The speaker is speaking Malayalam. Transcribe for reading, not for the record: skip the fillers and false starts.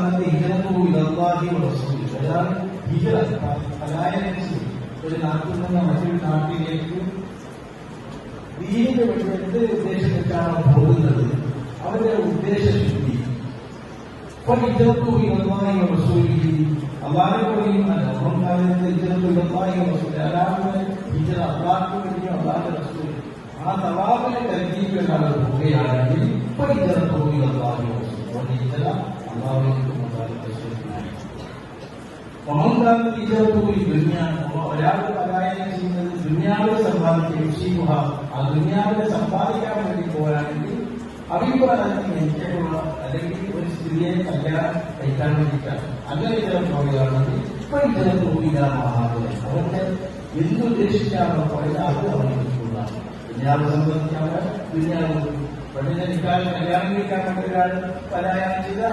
സ്ഥാനത്ത് ഹിജറത്തു ഇലല്ലാഹി വറസൂലിഹി, അതാണ് ഹിജറ, പലായനം ചെയ്യും. ഒരു നാട്ടിൽ നിന്ന് മറ്റൊരു നാട്ടിലേക്ക് ദീനിന്റെ വേണ്ടി എന്ത് ഉദ്ദേശം വെച്ചാണോ പോകുന്നത് അവരുടെ ഉദ്ദേശശുദ്ധി. അപ്പൊ ഹിജറത്തു ഇലല്ലാഹി വറസൂലിഹി, അള്ളാഹുവിനെ കൂടിയും ഒന്നാം കാലത്ത് ഹിജറത്തു ഇലല്ലാഹി വറസൂലിഹി, അല്ലാഹുവിനെ ഹിജറ, അള്ളാഹുവിന് വേണ്ടിയും അള്ളാഹുവിന്റെ റസൂൽ ആ തവാഫിനെ കരുതിയിട്ട് ഒരാൾ പോവുകയാണെങ്കിൽ ഇപ്പൊ ഹിജറത്തു ഇലല്ലാഹി വറസൂലിഹി, ഹിജറ അള്ളാഹുവിലേക്കും അള്ളാഹുവിന്റെ റസൂലിനായി. ഒന്നാമത്തെ ഹിജറത്തു ദുനിയാണ്, ഒരാൾക്ക് പലായനം ചെയ്യുന്നത് ദുനിയാവിനെ സമ്പാദിക്കുക, ആ ദുനിയാവിനെ സമ്പാദിക്കാൻ വേണ്ടി പോയാണെങ്കിൽ അഭിപ്രായത്തിന് എനിക്കുള്ള അല്ലെങ്കിൽ ഒരു സ്ത്രീയെ കല്യാണം കഴിക്കാൻ വേണ്ടിയിട്ടാണ്. അങ്ങനെ ഇത്തരം പോവുകയാണെങ്കിൽ ഇപ്പൊ ഇത്തരം പോവുകയാണെങ്കിൽ അവർക്ക് എന്തുദ്ദേശിച്ചാണോ പോയത് അത് അവർക്ക് കിട്ടുന്നതാണ്. ദുനിയാവ് സംബന്ധിച്ചാണ് ദുനിയാവ് പെണ്ണിനെ കല്യാണം കഴിക്കാൻ വേണ്ടി ഒരാൾ പലായനം ചെയ്ത